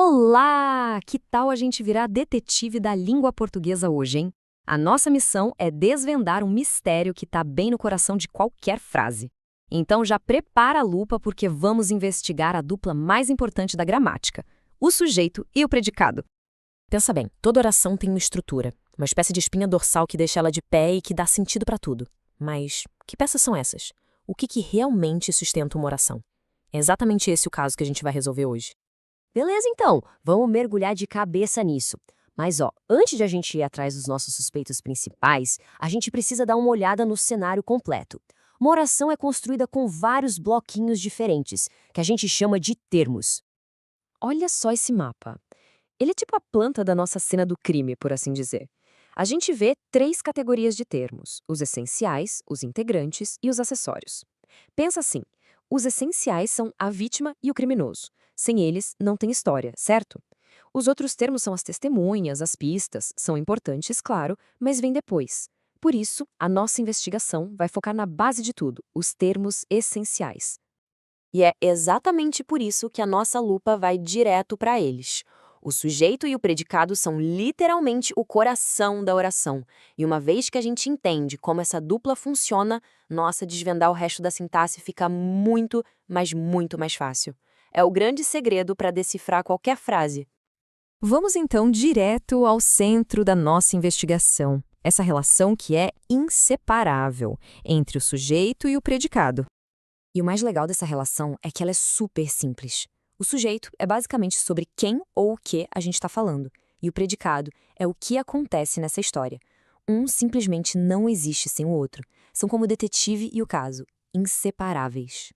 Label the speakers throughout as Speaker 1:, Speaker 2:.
Speaker 1: Olá! Que tal a gente virar detetive da língua portuguesa hoje, hein? A nossa missão é desvendar um mistério que está bem no coração de qualquer frase. Então já prepara a lupa porque vamos investigar a dupla mais importante da gramática, o sujeito e o predicado.
Speaker 2: Pensa bem, toda oração tem uma estrutura, uma espécie de espinha dorsal que deixa ela de pé e que dá sentido para tudo. Mas que peças são essas? O que realmente sustenta uma oração? É exatamente esse o caso que a gente vai resolver hoje.
Speaker 3: Beleza, então, vamos mergulhar de cabeça nisso. Mas, antes de a gente ir atrás dos nossos suspeitos principais, a gente precisa dar uma olhada no cenário completo. Uma oração é construída com vários bloquinhos diferentes, que a gente chama de termos.
Speaker 1: Olha só esse mapa. Ele é tipo a planta da nossa cena do crime, por assim dizer. A gente vê 3 categorias de termos: os essenciais, os integrantes e os acessórios. Pensa assim, os essenciais são a vítima e o criminoso. Sem eles, não tem história, certo? Os outros termos são as testemunhas, as pistas, são importantes, claro, mas vêm depois. Por isso, a nossa investigação vai focar na base de tudo, os termos essenciais.
Speaker 2: E é exatamente por isso que a nossa lupa vai direto para eles. O sujeito e o predicado são literalmente o coração da oração. E uma vez que a gente entende como essa dupla funciona, nossa, desvendar o resto da sintaxe fica muito, mas muito mais fácil. É o grande segredo para decifrar qualquer frase.
Speaker 1: Vamos então direto ao centro da nossa investigação, essa relação que é inseparável entre o sujeito e o predicado.
Speaker 2: E o mais legal dessa relação é que ela é super simples. O sujeito é basicamente sobre quem ou o que a gente está falando, e o predicado é o que acontece nessa história. Um simplesmente não existe sem o outro. São como o detetive e o caso, inseparáveis.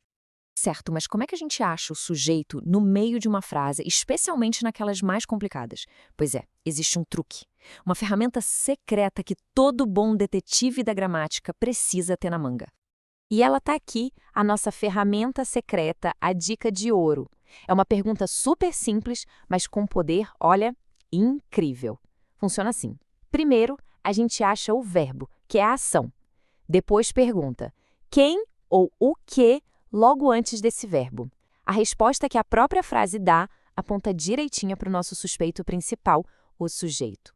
Speaker 1: Certo, mas como é que a gente acha o sujeito no meio de uma frase, especialmente naquelas mais complicadas? Pois é, existe um truque. Uma ferramenta secreta que todo bom detetive da gramática precisa ter na manga. E ela está aqui, a nossa ferramenta secreta, a dica de ouro. É uma pergunta super simples, mas com poder, olha, incrível. Funciona assim. Primeiro, a gente acha o verbo, que é a ação. Depois pergunta, quem ou o que logo antes desse verbo. A resposta que a própria frase dá aponta direitinho para o nosso suspeito principal, o sujeito.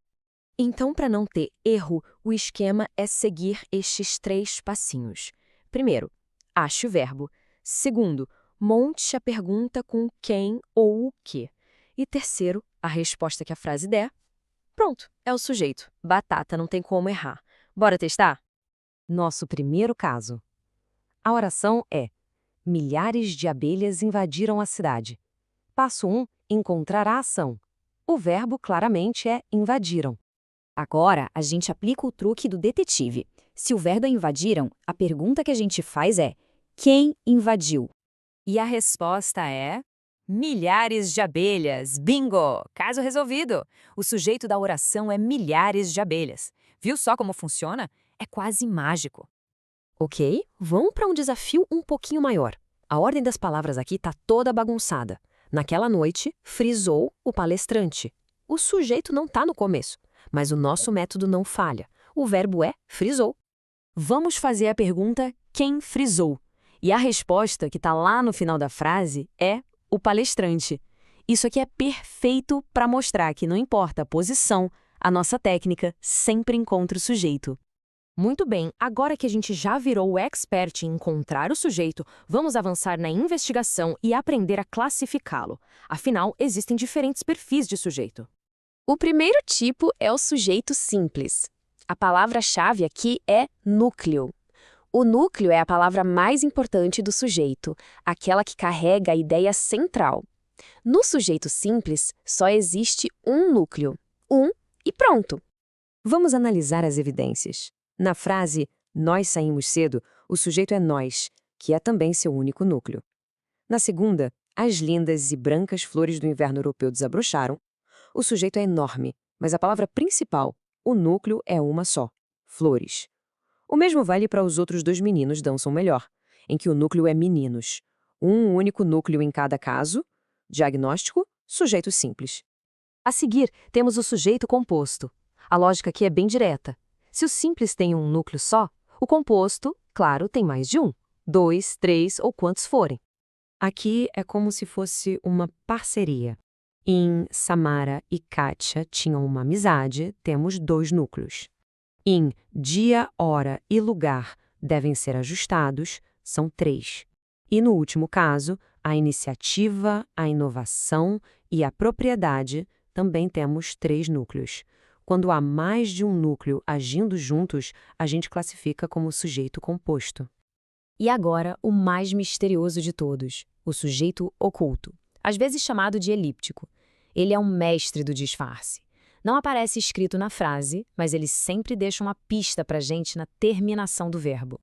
Speaker 1: Então, para não ter erro, o esquema é seguir estes 3 passinhos. Primeiro, ache o verbo. Segundo, monte a pergunta com quem ou o que. E terceiro, a resposta que a frase der. Pronto, é o sujeito. Batata, não tem como errar. Bora testar?
Speaker 3: Nosso primeiro caso. A oração é: milhares de abelhas invadiram a cidade. Passo 1, encontrar a ação. O verbo claramente é invadiram.
Speaker 1: Agora, a gente aplica o truque do detetive. Se o verbo é invadiram, a pergunta que a gente faz é: quem invadiu? E a resposta é: milhares de abelhas. Bingo! Caso resolvido. O sujeito da oração é milhares de abelhas. Viu só como funciona? É quase mágico.
Speaker 3: Ok, vamos para um desafio um pouquinho maior. A ordem das palavras aqui está toda bagunçada. Naquela noite, frisou o palestrante. O sujeito não está no começo, mas o nosso método não falha. O verbo é frisou.
Speaker 1: Vamos fazer a pergunta quem frisou. E a resposta, que está lá no final da frase, é o palestrante. Isso aqui é perfeito para mostrar que não importa a posição, a nossa técnica sempre encontra o sujeito.
Speaker 2: Muito bem, agora que a gente já virou o expert em encontrar o sujeito, vamos avançar na investigação e aprender a classificá-lo. Afinal, existem diferentes perfis de sujeito.
Speaker 1: O primeiro tipo é o sujeito simples. A palavra-chave aqui é núcleo. O núcleo é a palavra mais importante do sujeito, aquela que carrega a ideia central. No sujeito simples, só existe um núcleo. Um e pronto.
Speaker 3: Vamos analisar as evidências. Na frase, nós saímos cedo, o sujeito é nós, que é também seu único núcleo. Na segunda, as lindas e brancas flores do inverno europeu desabrocharam, o sujeito é enorme, mas a palavra principal, o núcleo, é uma só, flores. O mesmo vale para os outros 2 meninos dançam melhor, em que o núcleo é meninos. Um único núcleo em cada caso, diagnóstico, sujeito simples.
Speaker 1: A seguir, temos o sujeito composto. A lógica aqui é bem direta. Se o simples tem um núcleo só, o composto, claro, tem mais de um, 2, 3 ou quantos forem.
Speaker 3: Aqui é como se fosse uma parceria. Em Samara e Kátia tinham uma amizade, temos 2 núcleos. Em dia, hora e lugar devem ser ajustados, são 3. E no último caso, a iniciativa, a inovação e a propriedade também temos 3 núcleos. Quando há mais de um núcleo agindo juntos, a gente classifica como sujeito composto.
Speaker 2: E agora, o mais misterioso de todos, o sujeito oculto, às vezes chamado de elíptico. Ele é um mestre do disfarce. Não aparece escrito na frase, mas ele sempre deixa uma pista pra gente na terminação do verbo.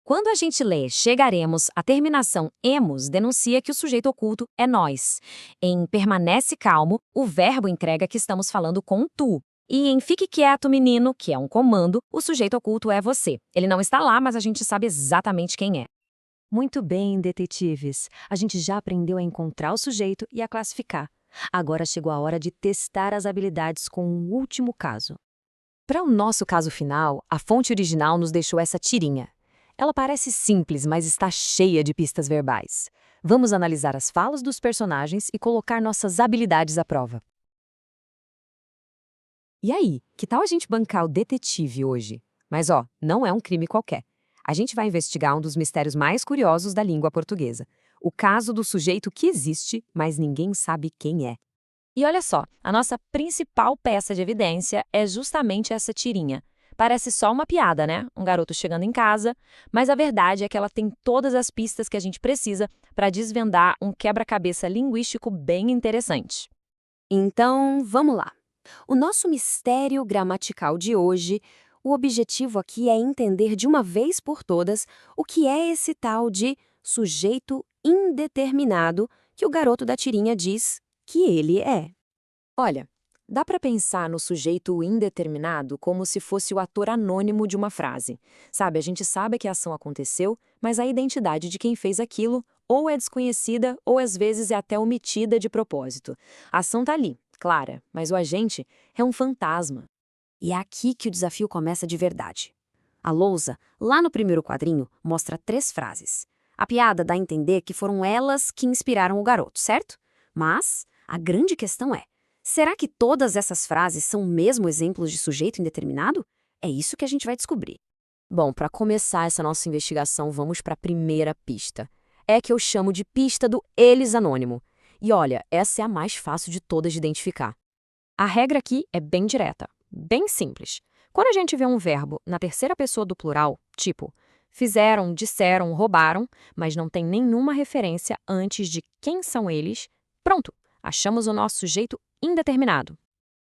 Speaker 2: Quando a gente lê chegaremos, a terminação emos denuncia que o sujeito oculto é nós. Em permanece calmo, o verbo entrega que estamos falando com tu. E em fique quieto, menino, que é um comando, o sujeito oculto é você. Ele não está lá, mas a gente sabe exatamente quem é.
Speaker 1: Muito bem, detetives. A gente já aprendeu a encontrar o sujeito e a classificar. Agora chegou a hora de testar as habilidades com um último caso. Para o nosso caso final, a fonte original nos deixou essa tirinha. Ela parece simples, mas está cheia de pistas verbais. Vamos analisar as falas dos personagens e colocar nossas habilidades à prova. E aí, que tal a gente bancar o detetive hoje? Mas não é um crime qualquer. A gente vai investigar um dos mistérios mais curiosos da língua portuguesa. O caso do sujeito que existe, mas ninguém sabe quem é. E olha só, a nossa principal peça de evidência é justamente essa tirinha. Parece só uma piada, né? Um garoto chegando em casa, mas a verdade é que ela tem todas as pistas que a gente precisa para desvendar um quebra-cabeça linguístico bem interessante.
Speaker 2: Então, vamos lá. O nosso mistério gramatical de hoje, o objetivo aqui é entender de uma vez por todas o que é esse tal de sujeito indeterminado que o garoto da tirinha diz que ele é.
Speaker 1: Olha, dá para pensar no sujeito indeterminado como se fosse o ator anônimo de uma frase. Sabe, a gente sabe que a ação aconteceu, mas a identidade de quem fez aquilo ou é desconhecida ou às vezes é até omitida de propósito. A ação tá ali, clara, mas o agente é um fantasma.
Speaker 2: E é aqui que o desafio começa de verdade. A lousa, lá no primeiro quadrinho, mostra 3 frases. A piada dá a entender que foram elas que inspiraram o garoto, certo? Mas a grande questão é: será que todas essas frases são mesmo exemplos de sujeito indeterminado? É isso que a gente vai descobrir.
Speaker 1: Bom, para começar essa nossa investigação, vamos para a primeira pista. É que eu chamo de pista do eles anônimo. E olha, essa é a mais fácil de todas de identificar. A regra aqui é bem direta, bem simples. Quando a gente vê um verbo na terceira pessoa do plural, tipo fizeram, disseram, roubaram, mas não tem nenhuma referência antes de quem são eles, pronto, achamos o nosso sujeito indeterminado.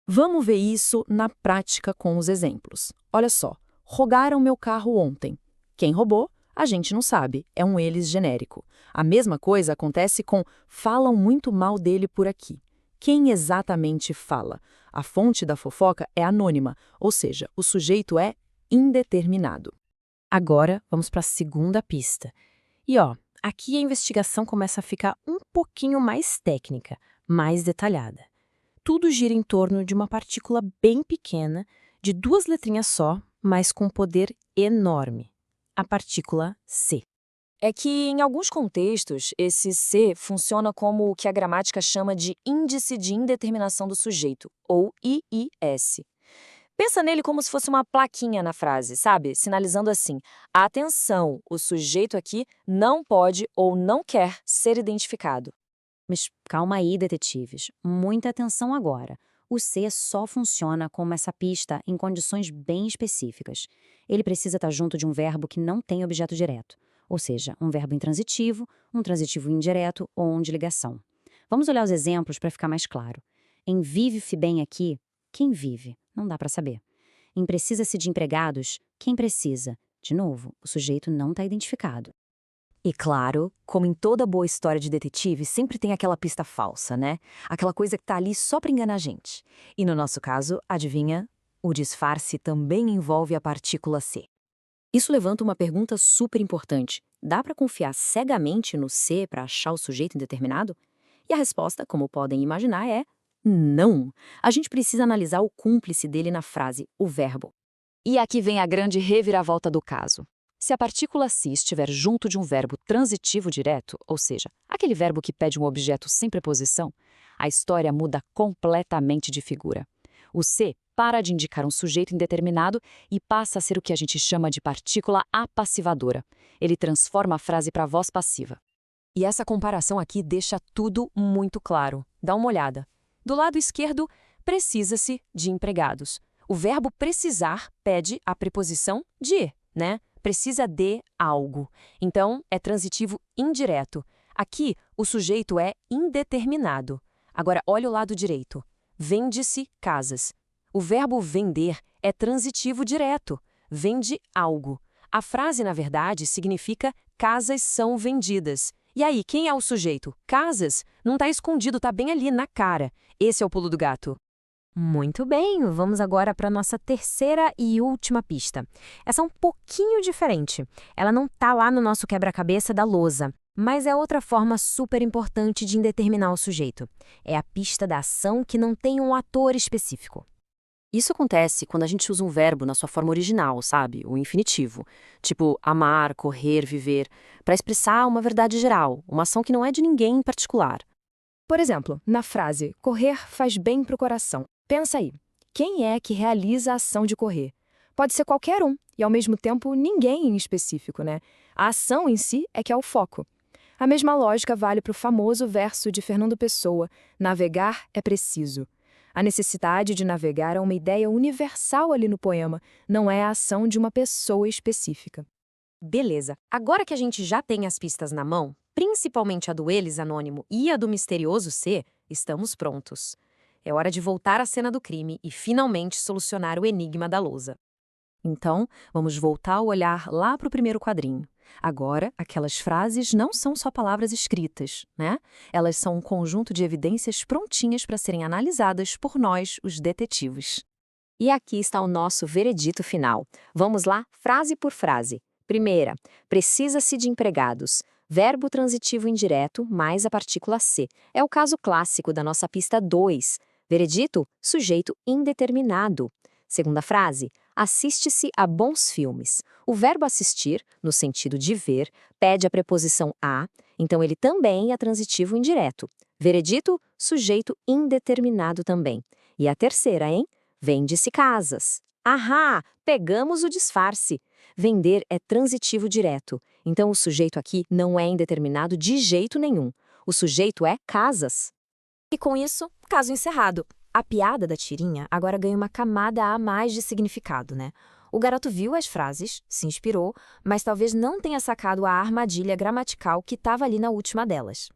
Speaker 1: Vamos ver isso na prática com os exemplos. Olha só, roubaram meu carro ontem. Quem roubou? A gente não sabe, é um eles genérico. A mesma coisa acontece com falam muito mal dele por aqui. Quem exatamente fala? A fonte da fofoca é anônima, ou seja, o sujeito é indeterminado. Agora, vamos para a segunda pista. E aqui a investigação começa a ficar um pouquinho mais técnica, mais detalhada. Tudo gira em torno de uma partícula bem pequena, de 2 letrinhas só, mas com poder enorme. A partícula C. É que, em alguns contextos, esse C funciona como o que a gramática chama de índice de indeterminação do sujeito, ou IIS. Pensa nele como se fosse uma plaquinha na frase, sabe? Sinalizando assim: atenção, o sujeito aqui não pode ou não quer ser identificado.
Speaker 2: Mas calma aí, detetives. Muita atenção agora. O C só funciona como essa pista em condições bem específicas. Ele precisa estar junto de um verbo que não tem objeto direto, ou seja, um verbo intransitivo, um transitivo indireto ou um de ligação. Vamos olhar os exemplos para ficar mais claro. Em vive-se bem aqui, quem vive? Não dá para saber. Em precisa-se de empregados, quem precisa? De novo, o sujeito não está identificado.
Speaker 1: E claro, como em toda boa história de detetive, sempre tem aquela pista falsa, né? Aquela coisa que tá ali só para enganar a gente. E no nosso caso, adivinha? O disfarce também envolve a partícula C. Isso levanta uma pergunta super importante. Dá para confiar cegamente no C para achar o sujeito indeterminado? E a resposta, como podem imaginar, é não. A gente precisa analisar o cúmplice dele na frase, o verbo. E aqui vem a grande reviravolta do caso. Se a partícula se estiver junto de um verbo transitivo direto, ou seja, aquele verbo que pede um objeto sem preposição, a história muda completamente de figura. O ser para de indicar um sujeito indeterminado e passa a ser o que a gente chama de partícula apassivadora. Ele transforma a frase para voz passiva. E essa comparação aqui deixa tudo muito claro. Dá uma olhada. Do lado esquerdo, precisa-se de empregados. O verbo precisar pede a preposição de, né? Precisa de algo. Então, é transitivo indireto. Aqui, o sujeito é indeterminado. Agora, olha o lado direito. Vende-se casas. O verbo vender é transitivo direto. Vende algo. A frase, na verdade, significa casas são vendidas. E aí, quem é o sujeito? Casas? Não está escondido, está bem ali na cara. Esse é o pulo do gato.
Speaker 2: Muito bem, vamos agora para a nossa terceira e última pista. Essa é um pouquinho diferente. Ela não está lá no nosso quebra-cabeça da lousa, mas é outra forma super importante de indeterminar o sujeito. É a pista da ação que não tem um ator específico.
Speaker 3: Isso acontece quando a gente usa um verbo na sua forma original, sabe? O infinitivo. Tipo amar, correr, viver, para expressar uma verdade geral, uma ação que não é de ninguém em particular.
Speaker 2: Por exemplo, na frase correr faz bem para o coração. Pensa aí, quem é que realiza a ação de correr? Pode ser qualquer um, e ao mesmo tempo ninguém em específico, né? A ação em si é que é o foco. A mesma lógica vale para o famoso verso de Fernando Pessoa, navegar é preciso. A necessidade de navegar é uma ideia universal ali no poema, não é a ação de uma pessoa específica.
Speaker 3: Beleza, agora que a gente já tem as pistas na mão, principalmente a do eles anônimo e a do misterioso C, estamos prontos. É hora de voltar à cena do crime e finalmente solucionar o enigma da lousa. Então, vamos voltar o olhar lá para o primeiro quadrinho. Agora, aquelas frases não são só palavras escritas, né? Elas são um conjunto de evidências prontinhas para serem analisadas por nós, os detetives. E aqui está o nosso veredito final. Vamos lá, frase por frase. Primeira, precisa-se de empregados. Verbo transitivo indireto mais a partícula C. É o caso clássico da nossa pista 2. Veredito, sujeito indeterminado. Segunda frase, assiste-se a bons filmes. O verbo assistir, no sentido de ver, pede a preposição a, então ele também é transitivo indireto. Veredito, sujeito indeterminado também. E a terceira, hein? Vende-se casas. Ahá, pegamos o disfarce. Vender é transitivo direto, então o sujeito aqui não é indeterminado de jeito nenhum. O sujeito é casas.
Speaker 2: E com isso, caso encerrado. A piada da tirinha agora ganha uma camada a mais de significado, né? O garoto viu as frases, se inspirou, mas talvez não tenha sacado a armadilha gramatical que estava ali na última delas.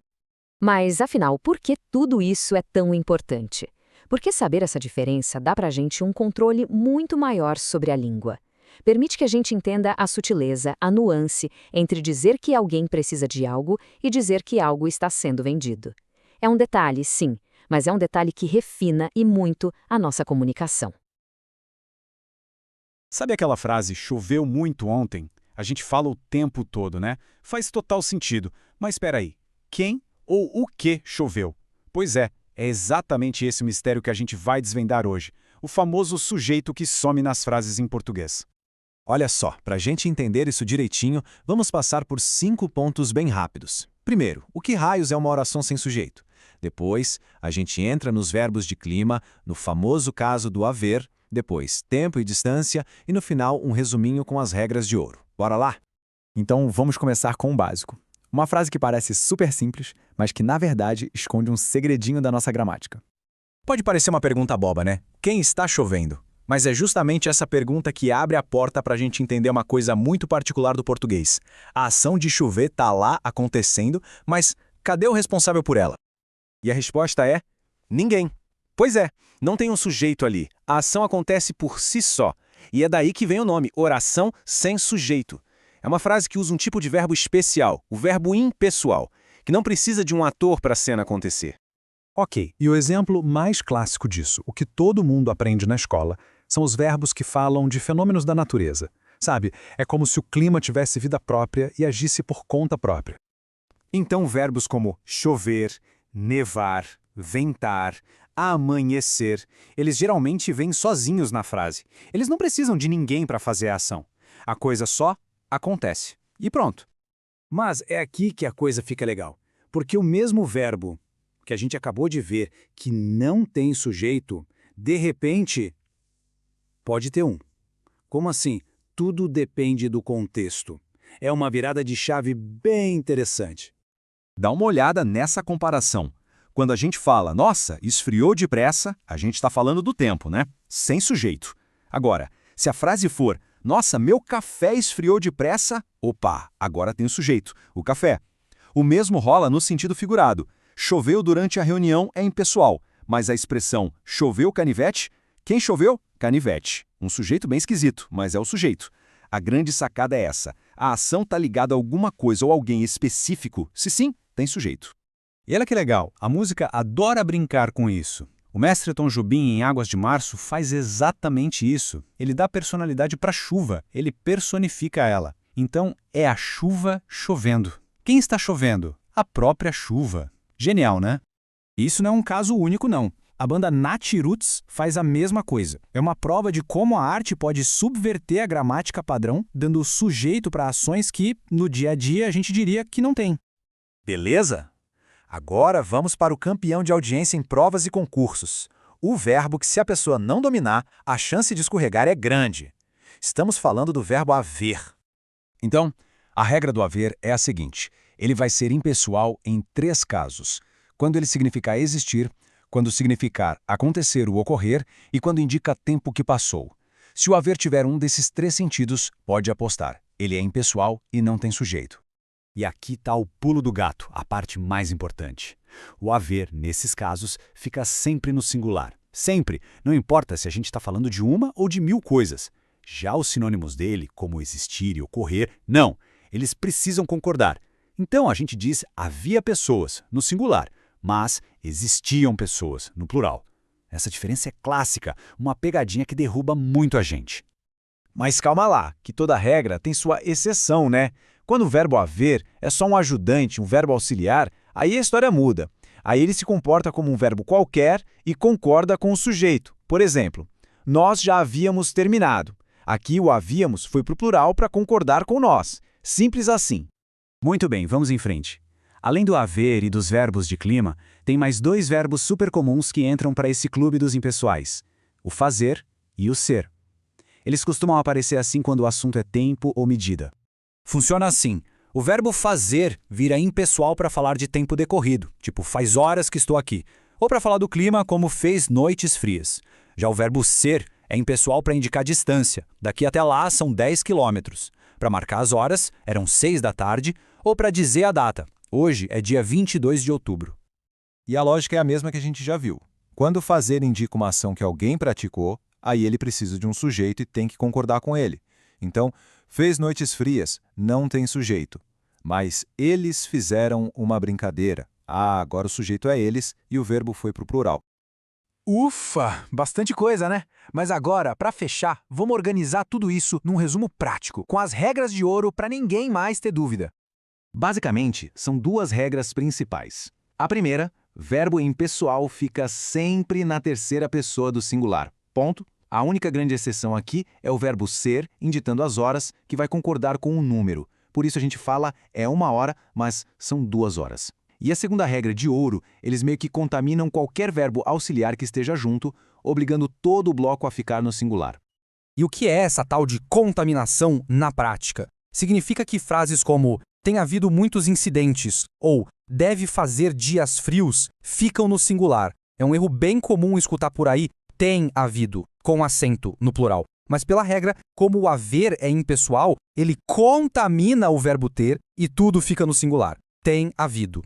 Speaker 3: Mas, afinal, por que tudo isso é tão importante? Porque saber essa diferença dá pra gente um controle muito maior sobre a língua. Permite que a gente entenda a sutileza, a nuance entre dizer que alguém precisa de algo e dizer que algo está sendo vendido. É um detalhe, sim, mas é um detalhe que refina e muito a nossa comunicação.
Speaker 4: Sabe aquela frase, choveu muito ontem? A gente fala o tempo todo, né? Faz total sentido. Mas espera aí, quem ou o que choveu? Pois é exatamente esse o mistério que a gente vai desvendar hoje. O famoso sujeito que some nas frases em português.
Speaker 5: Olha só, para a gente entender isso direitinho, vamos passar por 5 pontos bem rápidos. Primeiro, o que raios é uma oração sem sujeito? Depois, a gente entra nos verbos de clima, no famoso caso do haver, depois tempo e distância e no final um resuminho com as regras de ouro. Bora lá?
Speaker 6: Então vamos começar com o básico. Uma frase que parece super simples, mas que na verdade esconde um segredinho da nossa gramática.
Speaker 5: Pode parecer uma pergunta boba, né? Quem está chovendo? Mas é justamente essa pergunta que abre a porta para a gente entender uma coisa muito particular do português. A ação de chover está lá acontecendo, mas cadê o responsável por ela? E a resposta é: ninguém. Pois é, não tem um sujeito ali. A ação acontece por si só. E é daí que vem o nome, oração sem sujeito. É uma frase que usa um tipo de verbo especial, o verbo impessoal, que não precisa de um ator para a cena acontecer.
Speaker 7: Ok, e o exemplo mais clássico disso, o que todo mundo aprende na escola, são os verbos que falam de fenômenos da natureza. Sabe, é como se o clima tivesse vida própria e agisse por conta própria.
Speaker 4: Então verbos como chover, nevar, ventar, amanhecer, eles geralmente vêm sozinhos na frase. Eles não precisam de ninguém para fazer a ação. A coisa só acontece. E pronto.
Speaker 8: Mas é aqui que a coisa fica legal, porque o mesmo verbo que a gente acabou de ver que não tem sujeito, de repente, pode ter um. Como assim? Tudo depende do contexto. É uma virada de chave bem interessante.
Speaker 5: Dá uma olhada nessa comparação. Quando a gente fala, nossa, esfriou depressa, a gente está falando do tempo, né? Sem sujeito. Agora, se a frase for, nossa, meu café esfriou depressa, opa, agora tem o sujeito, o café. O mesmo rola no sentido figurado. Choveu durante a reunião é impessoal, mas a expressão choveu canivete, quem choveu? Canivete. Um sujeito bem esquisito, mas é o sujeito. A grande sacada é essa. A ação está ligada a alguma coisa ou alguém específico, se sim, tem sujeito.
Speaker 4: E olha que legal, a música adora brincar com isso. O mestre Tom Jobim, em Águas de Março, faz exatamente isso. Ele dá personalidade para a chuva, ele personifica ela. Então, é a chuva chovendo. Quem está chovendo? A própria chuva. Genial, né?
Speaker 8: Isso não é um caso único, não. A banda Natiruts faz a mesma coisa. É uma prova de como a arte pode subverter a gramática padrão, dando sujeito para ações que, no dia a dia, a gente diria que não tem.
Speaker 6: Beleza? Agora vamos para o campeão de audiência em provas e concursos. O verbo que, se a pessoa não dominar, a chance de escorregar é grande. Estamos falando do verbo haver.
Speaker 5: Então, a regra do haver é a seguinte. Ele vai ser impessoal em 3 casos. Quando ele significar existir, quando significar acontecer ou ocorrer e quando indica tempo que passou. Se o haver tiver um desses 3 sentidos, pode apostar. Ele é impessoal e não tem sujeito.
Speaker 8: E aqui está o pulo do gato, a parte mais importante. O haver, nesses casos, fica sempre no singular. Sempre, não importa se a gente está falando de uma ou de 1000 coisas. Já os sinônimos dele, como existir e ocorrer, não. Eles precisam concordar. Então a gente diz havia pessoas, no singular, mas existiam pessoas, no plural. Essa diferença é clássica, uma pegadinha que derruba muito a gente.
Speaker 6: Mas calma lá, que toda regra tem sua exceção, né? Quando o verbo haver é só um ajudante, um verbo auxiliar, aí a história muda. Aí ele se comporta como um verbo qualquer e concorda com o sujeito. Por exemplo, nós já havíamos terminado. Aqui o havíamos foi para o plural para concordar com nós. Simples assim.
Speaker 8: Muito bem, vamos em frente. Além do haver e dos verbos de clima, tem mais 2 verbos super comuns que entram para esse clube dos impessoais: o fazer e o ser. Eles costumam aparecer assim quando o assunto é tempo ou medida. Funciona assim. O verbo fazer vira impessoal para falar de tempo decorrido, tipo faz horas que estou aqui, ou para falar do clima como fez noites frias. Já o verbo ser é impessoal para indicar distância. Daqui até lá são 10 quilômetros. Para marcar as horas, eram 6 da tarde, ou para dizer a data. Hoje é dia 22 de outubro.
Speaker 6: E a lógica é a mesma que a gente já viu. Quando o fazer indica uma ação que alguém praticou, aí ele precisa de um sujeito e tem que concordar com ele. Então, fez noites frias, não tem sujeito. Mas eles fizeram uma brincadeira. Ah, agora o sujeito é eles e o verbo foi para o plural.
Speaker 8: Ufa, bastante coisa, né? Mas agora, para fechar, vamos organizar tudo isso num resumo prático, com as regras de ouro para ninguém mais ter dúvida. Basicamente, são 2 regras principais. A primeira, verbo impessoal fica sempre na terceira pessoa do singular. Ponto. A única grande exceção aqui é o verbo ser, indicando as horas, que vai concordar com um número. Por isso a gente fala é 1 hora, mas são 2 horas. E a segunda regra de ouro, eles meio que contaminam qualquer verbo auxiliar que esteja junto, obrigando todo o bloco a ficar no singular.
Speaker 9: E o que é essa tal de contaminação na prática? Significa que frases como tem havido muitos incidentes ou deve fazer dias frios ficam no singular. É um erro bem comum escutar por aí tem havido, com acento no plural. Mas pela regra, como o haver é impessoal, ele contamina o verbo ter e tudo fica no singular. Tem havido.